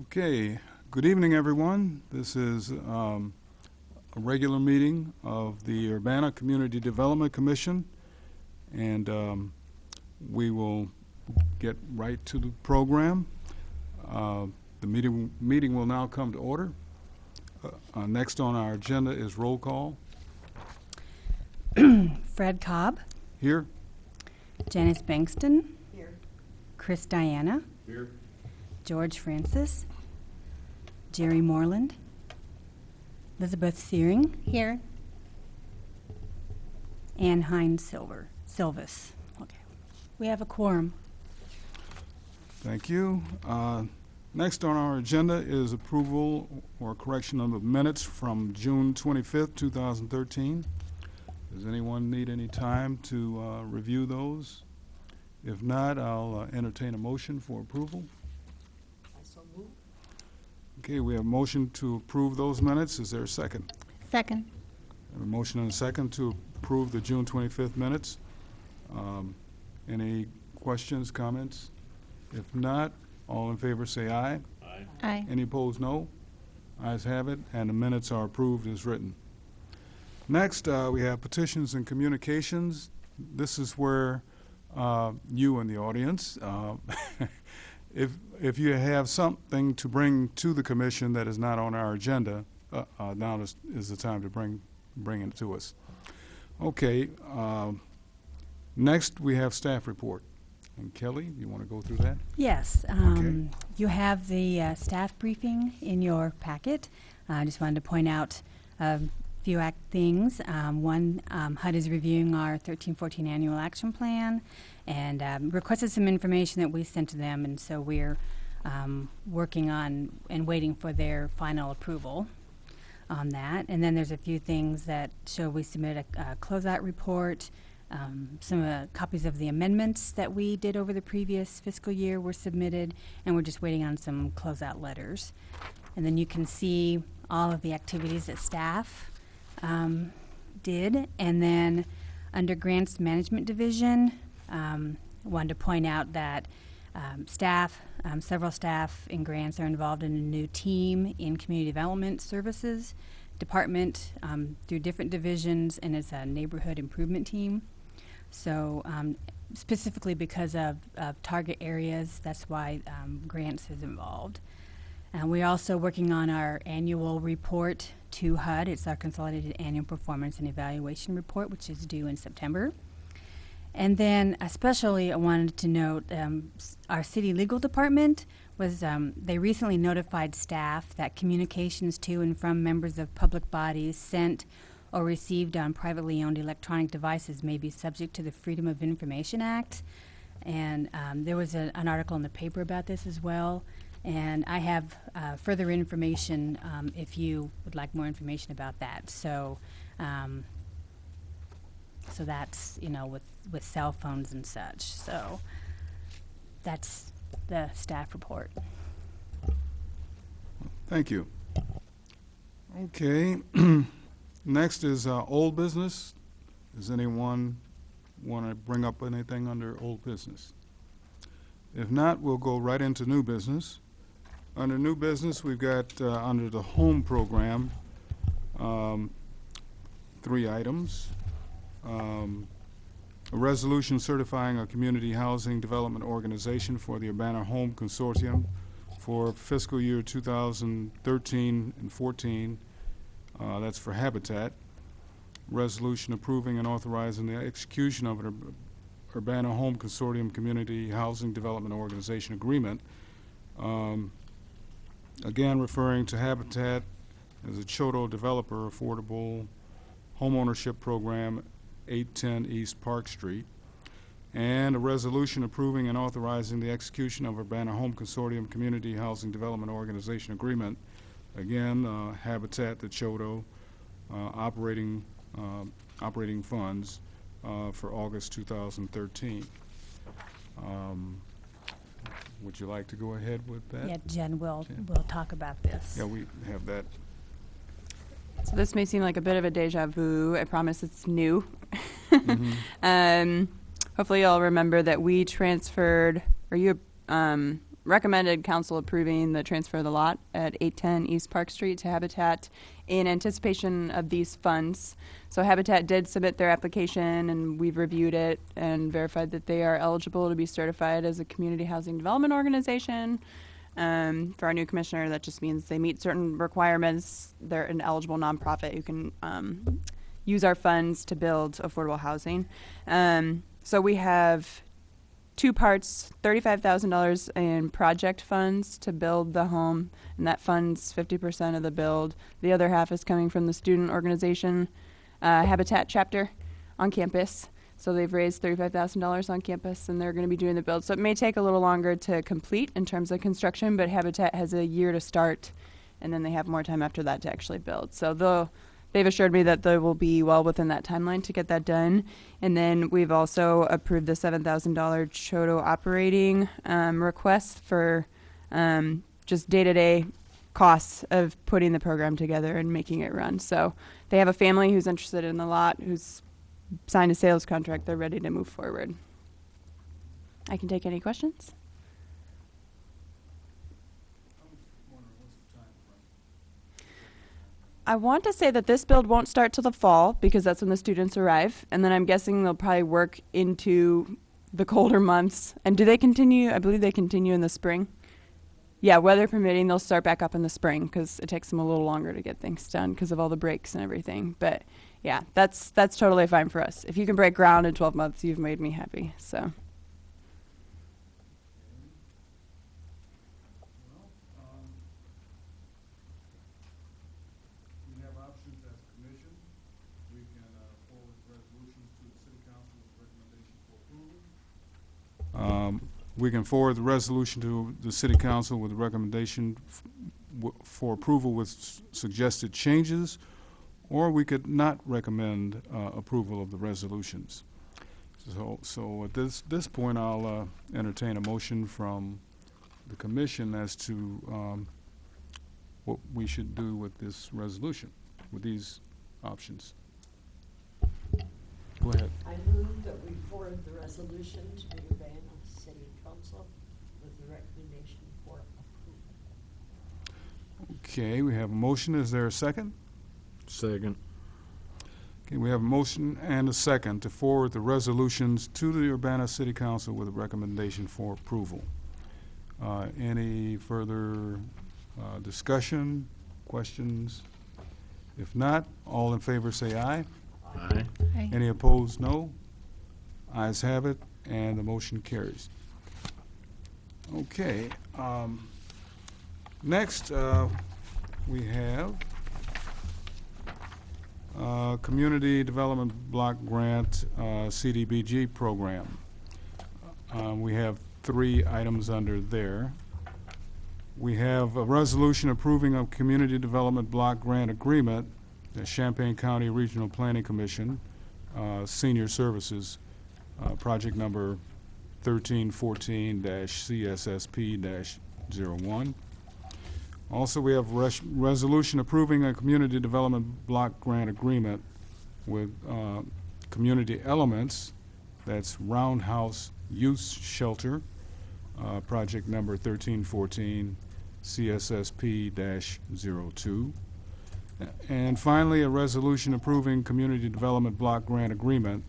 Okay, good evening, everyone. This is a regular meeting of the Urbana Community Development Commission, and we will get right to the program. The meeting will now come to order. Next on our agenda is roll call. Fred Cobb. Here. Janice Bankston. Here. Chris Diana. Here. George Francis. Jerry Moreland. Elizabeth Searing. Here. Ann Hines Silvis. Okay. We have a quorum. Thank you. Next on our agenda is approval or correction of the minutes from June 25th, 2013. Does anyone need any time to review those? If not, I'll entertain a motion for approval. Okay, we have a motion to approve those minutes. Is there a second? Second. We have a motion and a second to approve the June 25th minutes. Any questions, comments? If not, all in favor say aye. Aye. Aye. Any opposed, no. Ayes have it, and the minutes are approved as written. Next, we have petitions and communications. This is where you in the audience, if you have something to bring to the commission that is not on our agenda, now is the time to bring it to us. Okay. Next, we have staff report. And Kelly, you want to go through that? Yes. Okay. You have the staff briefing in your packet. I just wanted to point out a few things. One, HUD is reviewing our 13-14 annual action plan and requested some information that we sent to them, and so we're working on and waiting for their final approval on that. And then there's a few things that show we submitted a closeout report. Some copies of the amendments that we did over the previous fiscal year were submitted, and we're just waiting on some closeout letters. And then you can see all of the activities that staff did. And then under Grants Management Division, wanted to point out that several staff in grants are involved in a new team in Community Development Services Department through different divisions, and it's a neighborhood improvement team. So specifically because of target areas, that's why grants is involved. We're also working on our annual report to HUD. It's our Consolidated Annual Performance and Evaluation Report, which is due in September. And then especially I wanted to note our city legal department was, they recently notified staff that communications to and from members of public bodies sent or received on privately owned electronic devices may be subject to the Freedom of Information Act. And there was an article in the paper about this as well. And I have further information if you would like more information about that. So, so that's, with cell phones and such. So that's the staff report. Thank you. Okay. Next is old business. Does anyone want to bring up anything under old business? If not, we'll go right into new business. Under new business, we've got under the home program 3 items. A resolution certifying a community housing development organization for the Urbana Home Consortium for fiscal year 2013 and 14. That's for Habitat. Resolution approving and authorizing the execution of an Urbana Home Consortium Community Housing Development Organization agreement. Again, referring to Habitat as a Choto developer affordable homeownership program, 810 East Park Street. And a resolution approving and authorizing the execution of Urbana Home Consortium Community Housing Development Organization agreement. Again, Habitat, the Choto, operating funds for August 2013. Would you like to go ahead with that? Yeah, Jen, we'll talk about this. Yeah, we have that. So this may seem like a bit of a deja vu. I promise it's new. Mm-hmm. Hopefully you'll remember that we transferred, or you recommended council approving the transfer of the lot at 810 East Park Street to Habitat in anticipation of these funds. So Habitat did submit their application, and we've reviewed it and verified that they are eligible to be certified as a community housing development organization. For our new commissioner, that just means they meet certain requirements. They're an eligible nonprofit who can use our funds to build affordable housing. So we have two parts, $35,000 in project funds to build the home, and that funds 50% of the build. The other half is coming from the student organization Habitat chapter on campus. So they've raised $35,000 on campus, and they're going to be doing the build. So it may take a little longer to complete in terms of construction, but Habitat has a year to start, and then they have more time after that to actually build. So they've assured me that they will be well within that timeline to get that done. And then we've also approved the $7,000 Choto operating request for just day-to-day costs of putting the program together and making it run. So they have a family who's interested in the lot, who's signed a sales contract. They're ready to move forward. I can take any questions. I want to say that this build won't start till the fall because that's when the students arrive. And then I'm guessing they'll probably work into the colder months. And do they continue? I believe they continue in the spring. Yeah, weather permitting, they'll start back up in the spring because it takes them a little longer to get things done because of all the breaks and everything. But yeah, that's totally fine for us. If you can break ground in 12 months, you've made me happy. So. We have options as a commission. We can forward resolutions to the city council with recommendation for approval. We can forward the resolution to the city council with a recommendation for approval with suggested changes, or we could not recommend approval of the resolutions. So at this point, I'll entertain a motion from the commission as to what we should do with this resolution, with these options. Go ahead. I move that we forward the resolution to the Urbana City Council with the recommendation for approval. Okay, we have a motion. Is there a second? Second. Okay, we have a motion and a second to forward the resolutions to the Urbana City Council with a recommendation for approval. Any further discussion, questions? If not, all in favor say aye. Aye. Any opposed, no. Ayes have it, and the motion carries. Okay. Next, we have Community Development Block Grant CDBG program. We have 3 items under there. We have a resolution approving a Community Development Block Grant Agreement, the Champaign County Regional Planning Commission, Senior Services, project number 1314-CSSP-01. Also, we have resolution approving a Community Development Block Grant Agreement with Community Elements, that's Roundhouse Youth Shelter, project number 1314 CSSP-02. And finally, a resolution approving Community Development Block Grant Agreement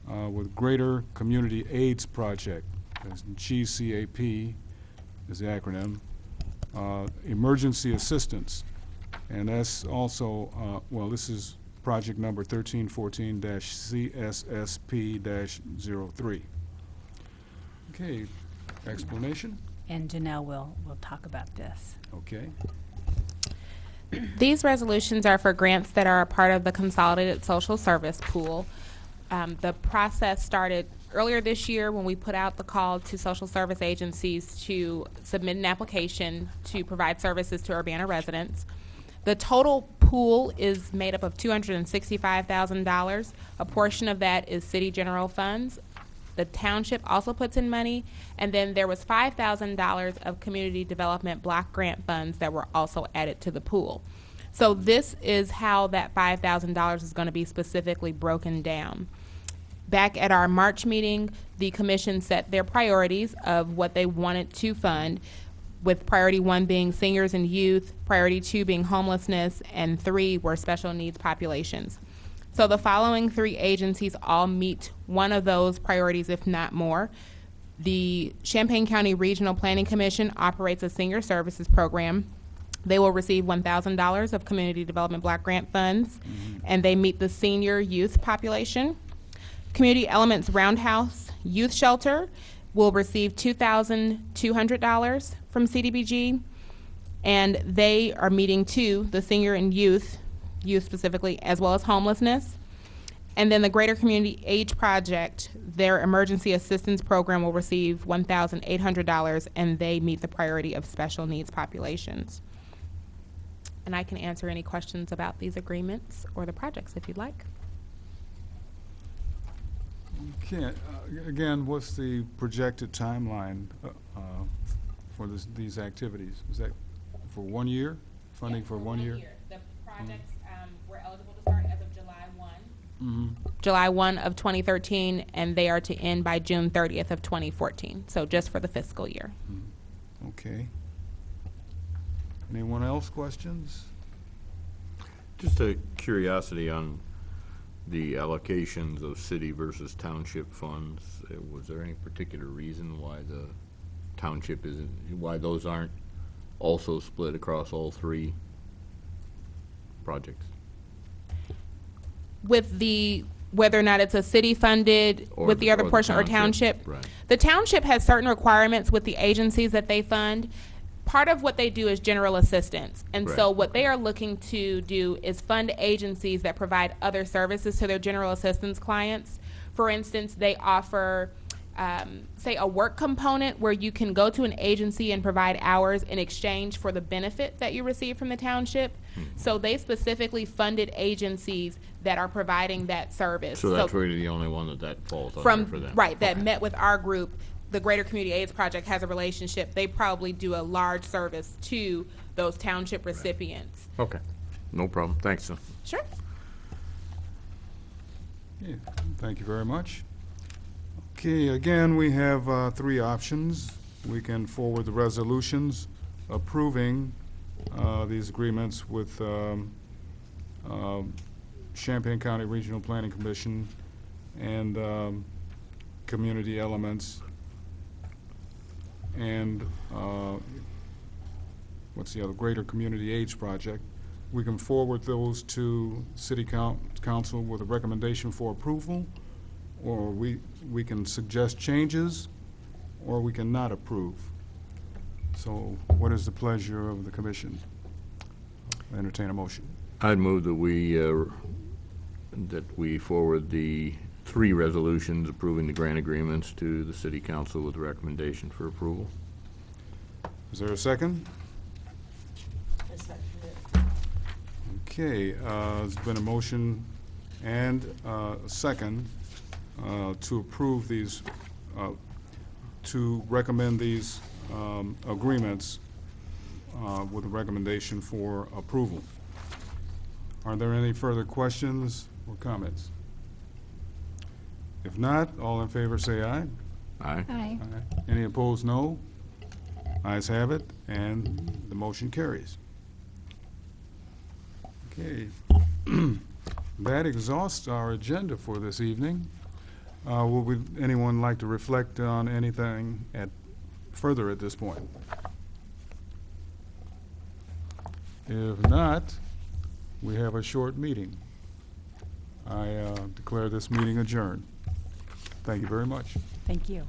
with Greater Community AIDS Project, that's GCAP is the acronym, Emergency Assistance. And that's also, well, this is project number 1314-CSSP-03. Okay, explanation? And Janelle will talk about this. Okay. These resolutions are for grants that are a part of the Consolidated Social Service Pool. The process started earlier this year when we put out the call to social service agencies to submit an application to provide services to Urbana residents. The total pool is made up of $265,000. A portion of that is city general funds. The township also puts in money, and then there was $5,000 of community development block grant funds that were also added to the pool. So this is how that $5,000 is going to be specifically broken down. Back at our March meeting, the commission set their priorities of what they wanted to fund, with priority 1 being seniors and youth, priority 2 being homelessness, and 3 were special needs populations. So the following 3 agencies all meet one of those priorities, if not more. The Champaign County Regional Planning Commission operates a senior services program. They will receive $1,000 of Community Development Block Grant funds, and they meet the senior youth population. Community Elements Roundhouse Youth Shelter will receive $2,200 from CDBG, and they are meeting too, the senior and youth specifically, as well as homelessness. And then the Greater Community Age Project, their emergency assistance program will receive $1,800, and they meet the priority of special needs populations. And I can answer any questions about these agreements or the projects if you'd like. Okay, again, what's the projected timeline for these activities? Is that for 1 year? Funding for 1 year? The projects were eligible to start as of July 1. Mm-hmm. July 1 of 2013, and they are to end by June 30th of 2014. So just for the fiscal year. Okay. Anyone else questions? Just a curiosity on the allocations of city versus township funds. Was there any particular reason why the township isn't, why those aren't also split across all 3 projects? With the, whether or not it's a city funded, Or with the other or portion or township. Right. The township has certain requirements with the agencies that they fund. Part of what they do is general assistance. And so Right. what they are looking to do is fund agencies that provide other services to their general assistance clients. For instance, they offer, say, a work component where you can go to an agency and provide hours in exchange for the benefit that you receive from the township. So they specifically funded agencies that are providing that service. So that's really the only one that falls under From, for them? right, that Okay. met with our group. The Greater Community AIDS Project has a relationship. They probably do a large service to those township recipients. Okay, no problem. Thanks, sir. Sure. Yeah, thank you very much. Okay, again, we have 3 options. We can forward the resolutions approving these agreements with Champaign County Regional Planning Commission and Community Elements and what's the other, Greater Community Age Project. We can forward those to City Council with a recommendation for approval, or we can suggest changes, or we can not approve. So what is the pleasure of the commission? Entertain a motion. I'd move that we forward the 3 resolutions approving the grant agreements to the city council with recommendation for approval. Is there a second? I second it. Okay, there's been a motion and a second to approve these, to recommend these agreements with a recommendation for approval. Are there any further questions or comments? If not, all in favor say aye. Aye. Aye. Aye. Any opposed, no. Ayes have it, and the motion carries. Okay. That exhausts our agenda for this evening. Would anyone like to reflect on anything further at this point? If not, we have a short meeting. I declare this meeting adjourned. Thank you very much. Thank you.